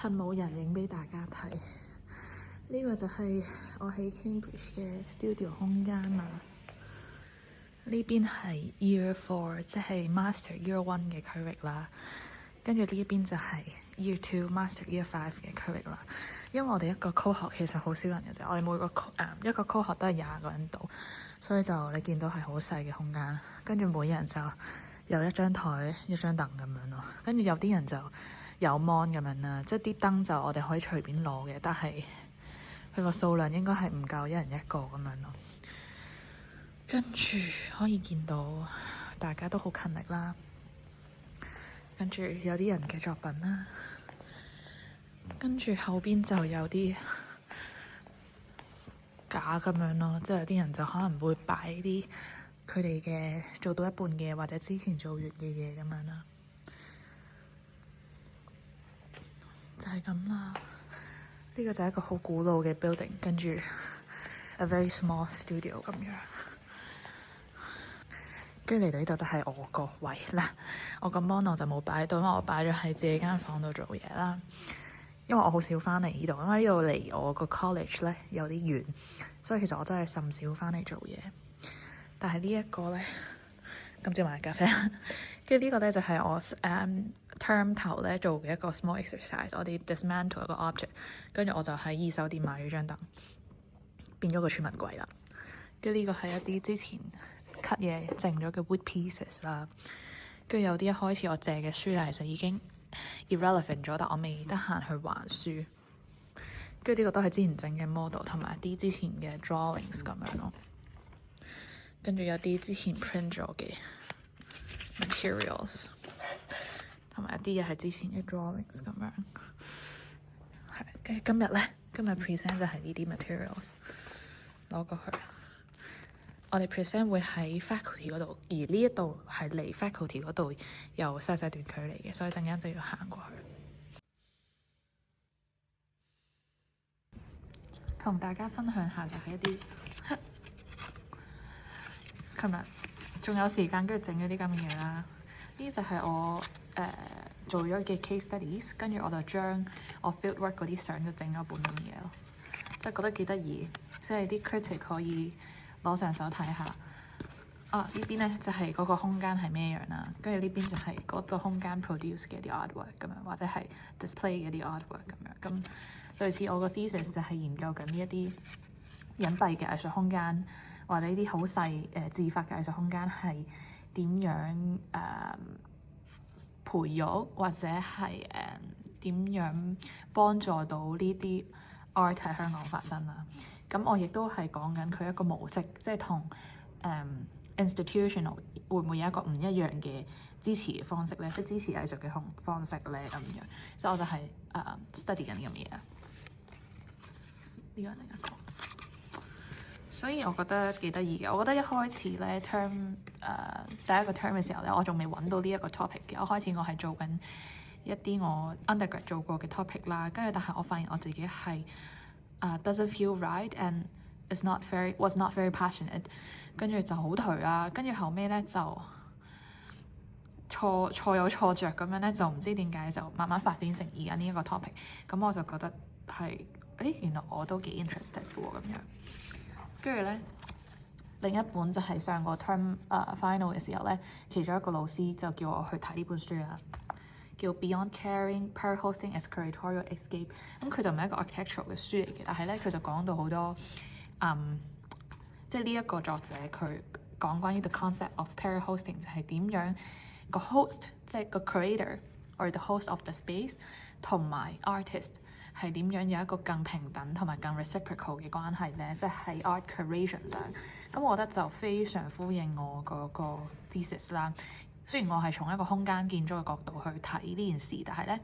趁冇人影俾大家睇。呢個就係我喺 Cambridge 嘅 studio 空間啦。呢邊係 Year 4，即係 Master Year 1嘅區域啦。跟住呢一邊就係 Year 2 Master Year 5嘅區域啦。因為我哋一個 cohort 其實好少人嘅啫，我哋每個一個 cohort 都係20個人度，所以就你見到係好細嘅空間。跟住每人就有一張台、一張凳咁樣咯。跟住有啲人就有 mon 咁樣啦，即係啲燈就我哋可以隨便攞嘅，但係佢個數量應該係唔夠一人一個咁樣咯。跟住可以見到大家都好勤力啦。跟住有啲人嘅作品啦。跟住後邊就有啲架咁樣咯，即係有啲人就可能會擺啲佢哋嘅做到一半嘅或者之前做完嘅嘢咁樣啦。就係咁啦。呢個就係一個好古老嘅 building， 跟住 a very small studio 咁樣。跟住嚟到呢度就係我個位啦。我個 mon 我就冇擺到，因為我擺咗喺自己間房度做嘢啦。因為我好少翻嚟呢度，因為呢度離我個 college 咧有啲遠，所以其實我真係甚少翻嚟做嘢。但係呢一個咧，今朝買咖啡。跟住呢個咧就係我term 頭咧做嘅一個 small exercise， 我哋 dismantle 一個 object， 跟住我就喺二手店買咗張凳，變咗個儲物櫃啦。跟住呢個係一啲之前 cut 嘢剩咗嘅 wood pieces 啦。跟住有啲一開始我借嘅書啦，其實已經 irrelevant 咗，但我未得閒去還書。跟住呢個都係之前整嘅 model， 同埋一啲之前嘅 drawings 咁樣咯。跟住有啲之前 print 咗嘅 materials， 同埋一啲嘢係之前嘅 drawings 咁樣。係，跟住今日 present 就係呢啲 materials 攞過去。我哋 present 會喺 faculty 嗰度，而呢一度係離 faculty 嗰度有細細段距離嘅，所以陣間就要行過去。同大家分享下就係一啲琴日仲有時間，跟住整咗啲咁嘅嘢啦。呢就係我做咗嘅 case studies， 跟住我就將我 fieldwork 嗰啲相就整咗本咁嘅嘢咯，即係覺得幾得意，即係啲 critic 可以攞上手睇下。呢邊咧就係嗰個空間係咩樣啦，跟住呢邊就係嗰個空間 produce 嘅啲 artwork 咁樣，或者係 display 嘅啲 artwork 咁樣。咁類似我個 thesis 就係研究緊呢一啲隱蔽嘅藝術空間，或者呢啲好細自發嘅藝術空間係點樣培育，或者係點樣幫助到呢啲 art 喺香港發生啦。咁我亦都係講緊佢一個模式，即係同institutional 會唔會有一個唔一樣嘅支持嘅方式咧？即係支持藝術嘅方式咧咁樣。即係我就係study 緊呢樣嘢啊。呢個係另一個。所以我覺得幾得意嘅。我覺得一開始咧 term 第一個 term 嘅時候咧，我仲未揾到呢一個 topic 嘅。我開始我係做緊一啲我 undergrad 做過嘅 topic 啦，跟住但係我發現我自己係doesn't feel right and was not very passionate， 跟住就好頹啦。跟住後尾咧就錯有錯着咁樣咧，就唔知點解就慢慢發展成而家呢一個 topic。咁我就覺得係原來我都幾 interested 嘅喎咁樣。跟住咧，另一本就係上個 term final 嘅時候咧，其中一個老師就叫我去睇呢本書啦，叫 Beyond Caring: Para Hosting as Curatorial Escape。咁佢就唔係一個 architectural 嘅書嚟嘅，但係咧佢就講到好多即係呢一個作者佢講關於 the concept of para hosting 就係點樣個 host 即係個 creator or the host of the space 同埋 artist。係點樣有一個更平等同埋更 reciprocal 嘅關係咧？即係喺 art curation 上，咁我覺得就非常呼應我嗰個 thesis 啦。雖然我係從一個空間建築嘅角度去睇呢件事，但係咧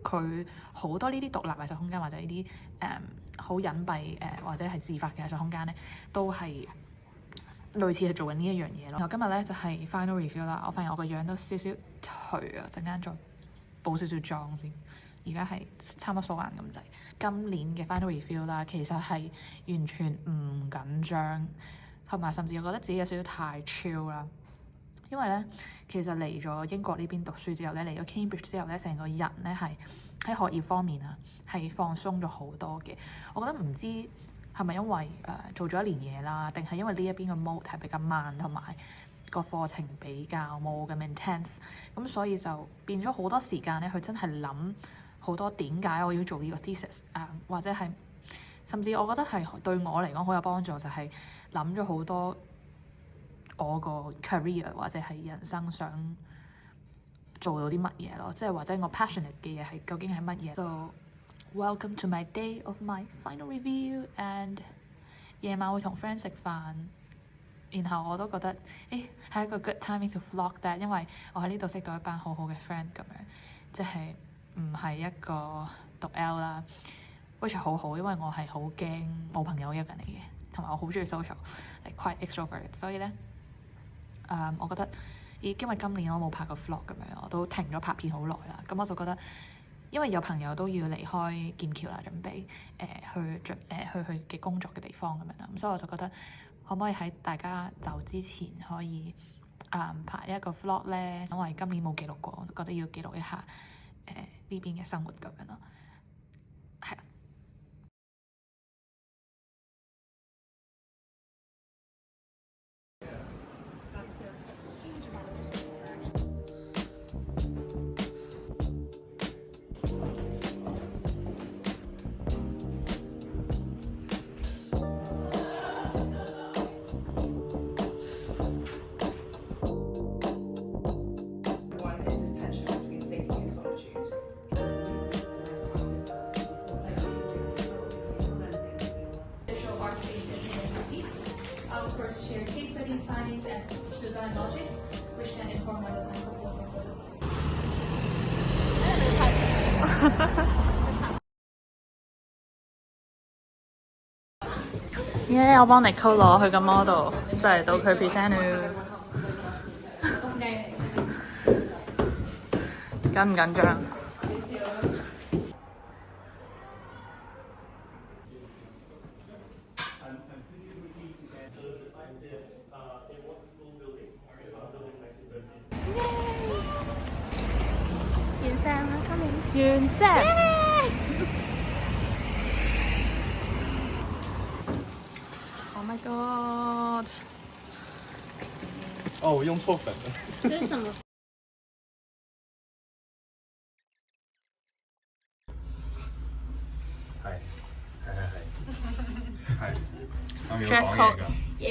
佢好多呢啲獨立藝術空間或者呢啲好隱蔽或者係自發嘅藝術空間咧，都係類似係做緊呢一樣嘢咯。然後今日咧就係 final review 啦。我發現我個樣都少少頹啊，陣間再補少少妝先。而家係差唔多素顏咁滯。今年嘅 final review 啦，其實係完全唔緊張，同埋甚至我覺得自己有少少太 chill 啦。因為咧其實嚟咗英國呢邊讀書之後咧，嚟咗 Cambridge 之後咧，成個人咧係喺學業方面啊係放鬆咗好多嘅。我覺得唔知係咪因為做咗一年嘢啦，定係因為呢一邊嘅 mode 係比較慢，同埋個課程比較冇咁 intense，咁所以就變咗好多時間咧，佢真係諗好多點解我要做呢個 thesis 或者係甚至我覺得係對我嚟講好有幫助，就係諗咗好多我個 career 或者係人生想做到啲乜嘢咯，即係或者我 passionate 嘅嘢係究竟係乜嘢。So welcome to my day of my final review and 夜晚會同 friend 食飯。然後我都覺得，係一個 good timing to vlog that，因為我喺呢度識到一班好好嘅 friend 咁樣，即係唔係一個讀 L 啦，which 係好好，因為我係好驚冇朋友一個人嚟嘅，同埋我好中意 social，like quite extrovert，所以咧，我覺得，因為今年我冇拍過 vlog 咁樣，我都停咗拍片好耐啦，咁我就覺得，因為有朋友都要離開劍橋啦，準備去嘅工作嘅地方咁樣啦，咁所以我就覺得。可唔可以喺大家走之前可以拍一個 vlog 咧？因為今年冇記錄過，覺得要記錄一下呢邊嘅生活咁樣咯。係啊。Share case studies, findings, and design logics, which can inform our design proposal for design. 我幫 Nicole 攞佢個 model，就係到佢 present 了。緊唔緊張？完成啦，今年完成。Oh my god！哦，我用錯粉了。這是什麼？係。我要 Dress 講 code 嘢㗎。耶！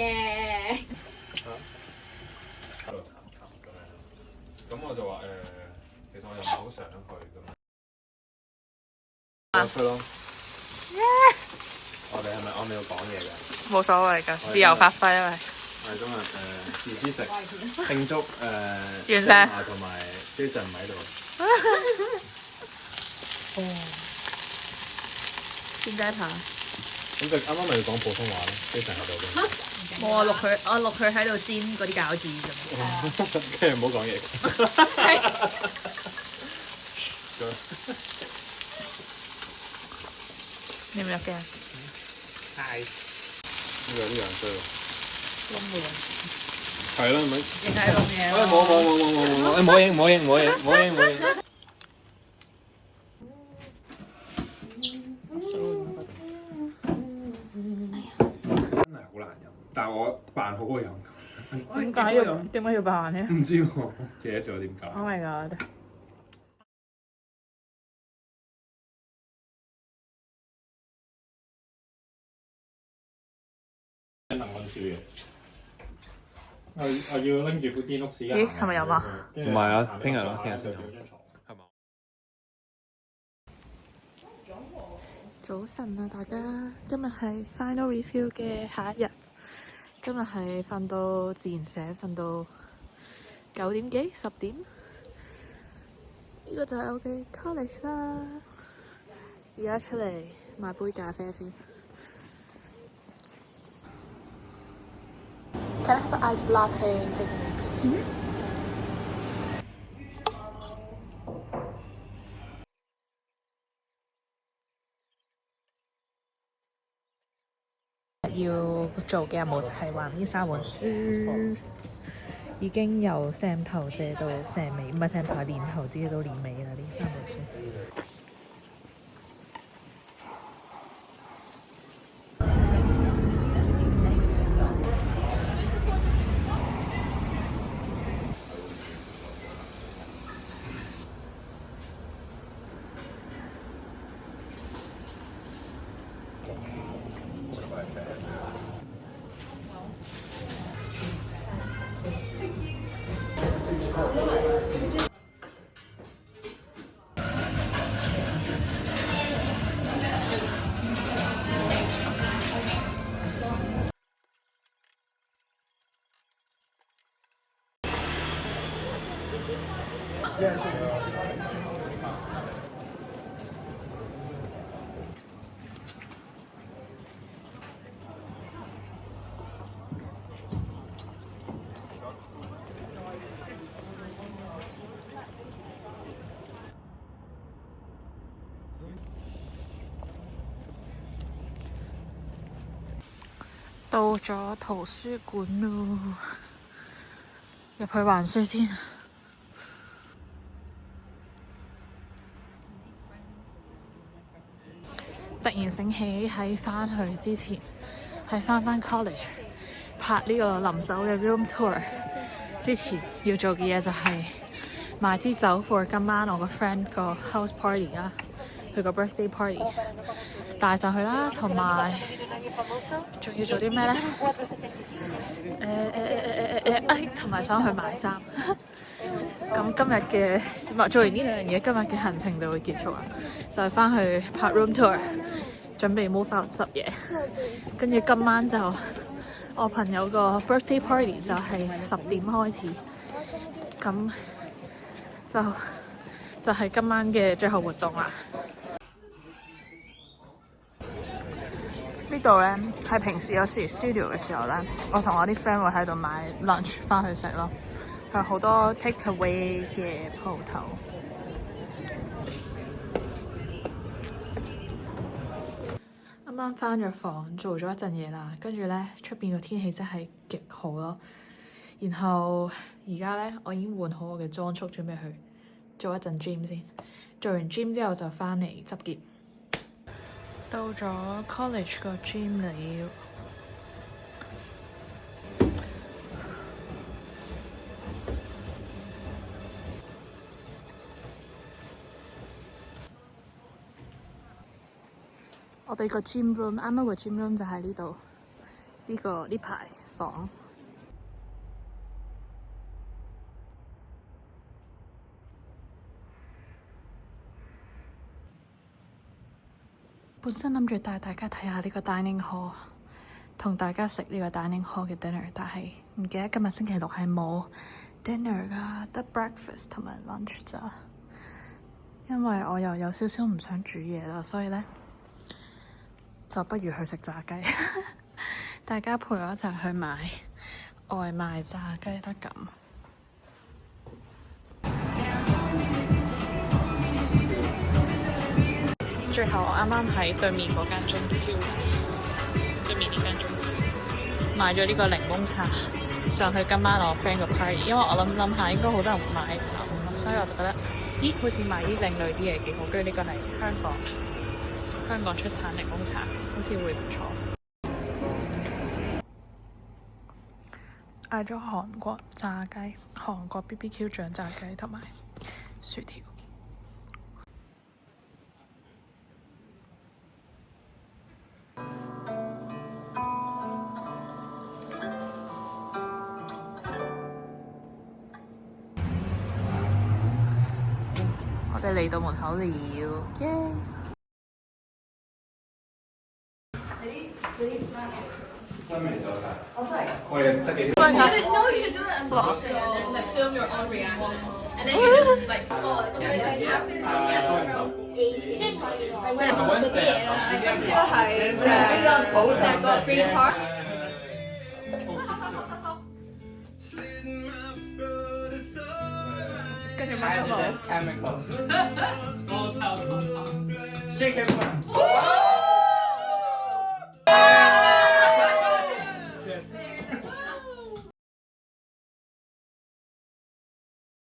喺度談談咁樣，咁我就話其實我又唔係好想去咁樣。去咯。我哋係咪我哋要講嘢㗎？冇所謂㗎，自由發揮啊！我哋今日自知食慶祝完成同埋 Jason 唔喺度。點解爬？咁就啱啱咪要講普通話咯，Jason 喺度嘅。冇啊，我錄佢喺度煎嗰啲餃子啫。跟住唔好講嘢。你唔入嘅？係。呢個樣衰喎。窿嘅喎。係啦，咪。你睇窿嘢咯。冇。真係好難飲，但係我扮好好飲。點解要扮呢？唔知喎，記得咗點解。 Oh my god！幸運少爺，我要拎住部電碌屎。咦，係咪有啊？唔係啊，聽日咯，聽日先有。係嘛？早晨啊，大家，今日係 final review 嘅下一日。今日係瞓到自然醒，瞓到9點幾10點。呢個就係我嘅 college 啦。而家出嚟買杯咖啡先。Can I have an iced latte, please? Thanks. 要做嘅任務就係畫呢3本書。已經由成頭借到成尾，唔係成頭，係年頭至到年尾啦，呢3本書。到咗圖書館咯，入去還書先。突然醒起喺返去之前，喺返 college 拍呢個臨走嘅 room tour 之前要做嘅嘢就係買支酒 for 今晚我個 friend 個 house party 啦，佢個 birthday party 帶上去啦，同埋仲要做啲咩咧？同埋想去買衫。咁今日嘅做完呢兩樣嘢，今日嘅行程就會結束啦。就係翻去拍 room tour，準備 move out 執嘢。跟住今晚就我朋友個 birthday party 就係10點開始，咁就係今晚嘅最後活動啦。呢度咧係平時有時 studio 嘅時候咧，我同我啲 friend 會喺度買 lunch 翻去食咯。有好多 take away 嘅鋪頭。啱啱翻咗房，做咗一陣嘢啦，跟住咧出邊個天氣真係極好咯。然後而家咧，我已經換好我嘅裝束，準備去做一陣 gym 先。做完 gym 之後就翻嚟執結。到咗 college 個 gym 了。我哋個 gym room， 啱啱個 gym room 就喺呢度，呢排房。本身諗住帶大家睇下呢個 dining hall， 同大家食呢個 dining hall 嘅 dinner， 但係唔記得今日星期六係冇 dinner 㗎，得 breakfast 同埋 lunch 咋。因為我又有少少唔想煮嘢啦，所以咧就不如去食炸雞。大家陪我一齊去買外賣炸雞得咁。最後我啱啱喺對面嗰間中超，對面呢間中超買咗呢個檸檬茶上去今晚我 friend 個 party， 因為我諗下應該好多人會買酒咯，所以我就覺得咦好似買啲另類啲嘢幾好，跟住呢個係香港出產檸檬茶，好似會唔錯。嗌咗韓國炸雞、韓國 BBQ 醬炸雞同埋薯條。我哋嚟到門口了，耶！真未走晒。我真係。我哋得幾？ No, you should do it in Boston and then like film your own reaction. And then you just like after the green park. 跟住乜都冇。chemical. Small town. Shake it.